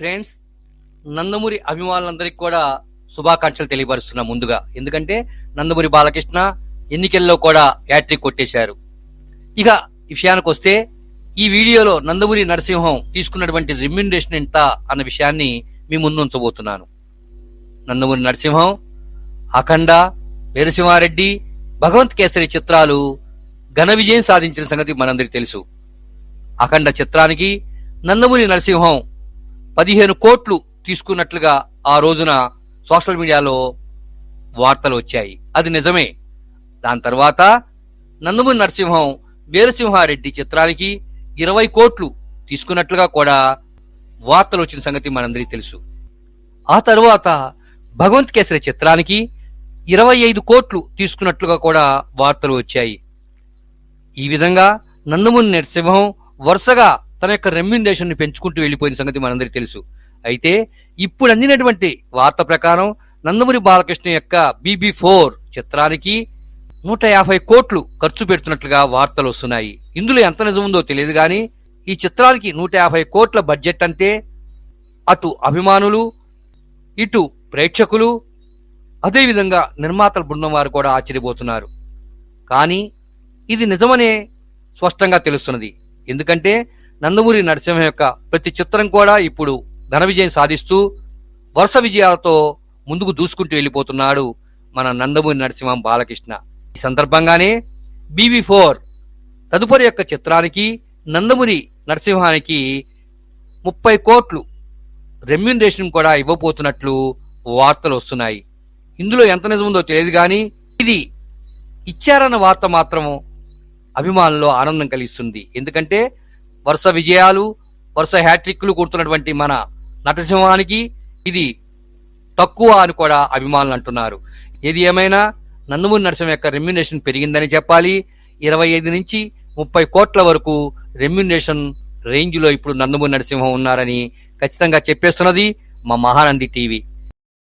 Friends, Nandamuri అభిమానులందరికీ కూడా శుభాకాంక్షలు తెలియపరుస్తున్నా ముందుగా. ఎందుకంటే నందమూరి బాలకృష్ణ ఎన్నికల్లో కూడా హ్యాట్రిక్ కొట్టేశారు. ఇక ఈ విషయానికి వస్తే, ఈ వీడియోలో నందమూరి నరసింహం తీసుకున్నటువంటి రెమ్యునరేషన్ ఎంత అన్న విషయాన్ని మీ ముందు ఉంచబోతున్నాను. నందమూరి నరసింహం, అఖండ, వీరసింహారెడ్డి, భగవంత్ కేసరి చిత్రాలు ఘన విజయం సాధించిన సంగతి మనందరికీ తెలుసు. అఖండ చిత్రానికి నందమూరి నరసింహం 15 కోట్లు తీసుకున్నట్లుగా ఆ రోజున సోషల్ మీడియాలో వార్తలు వచ్చాయి. అది నిజమే. దాని తర్వాత నందమూరి నరసింహం వీరసింహారెడ్డి చిత్రానికి 20 కోట్లు తీసుకున్నట్లుగా కూడా వార్తలు వచ్చిన సంగతి మనందరికీ తెలుసు. ఆ తర్వాత భగవంత్ కేసరి చిత్రానికి 25 కోట్లు తీసుకున్నట్లుగా కూడా వార్తలు వచ్చాయి. ఈ విధంగా నందమూరి నరసింహం వరుసగా తన యొక్క రెమ్యునరేషన్ ని పెంచుకుంటూ వెళ్లిపోయిన సంగతి మనందరికీ తెలుసు. అయితే ఇప్పుడు అందినటువంటి వార్త ప్రకారం నందమూరి బాలకృష్ణ యొక్క BB4 చిత్రానికి 150 కోట్లు ఖర్చు పెడుతున్నట్లుగా వార్తలు వస్తున్నాయి. ఇందులో ఎంత నిజం ఉందో తెలియదు కానీ, ఈ చిత్రానికి 150 కోట్ల బడ్జెట్ అంటే అటు అభిమానులు, ఇటు ప్రేక్షకులు, అదేవిధంగా నిర్మాతల బృందం వారు కూడా ఆశ్చర్యపోతున్నారు. కానీ ఇది నిజమనే స్పష్టంగా తెలుస్తున్నది. ఎందుకంటే నందమూరి నరసింహం యొక్క ప్రతి చిత్రం కూడా ఇప్పుడు ఘన విజయం సాధిస్తూ వరుస విజయాలతో ముందుకు దూసుకుంటూ వెళ్ళిపోతున్నాడు మన నందమూరి నరసింహం బాలకృష్ణ. ఈ సందర్భంగానే BB4 తదుపరి యొక్క చిత్రానికి నందమూరి నరసింహానికి 30 కోట్లు రెమ్యునరేషన్ కూడా ఇవ్వబోతున్నట్లు వార్తలు వస్తున్నాయి. ఇందులో ఎంత నిజం ఉందో తెలియదు కానీ, ఇది ఇచ్చారన్న వార్త మాత్రం అభిమానుల్లో ఆనందం కలిగిస్తుంది. ఎందుకంటే వరుస విజయాలు, వరుస హ్యాట్రిక్లు కొడుతున్నటువంటి మన నరసింహానికి ఇది తక్కువ అని కూడా అభిమానులు అంటున్నారు. ఏది ఏమైనా నందమూరి నరసింహ యొక్క రెమ్యునరేషన్ పెరిగిందని చెప్పాలి. 25 నుంచి 30 కోట్ల వరకు రెమ్యునరేషన్ రేంజ్ లో ఇప్పుడు నందమూరి నరసింహం ఉన్నారని ఖచ్చితంగా చెప్పేస్తున్నది మా మహానంది టీవీ.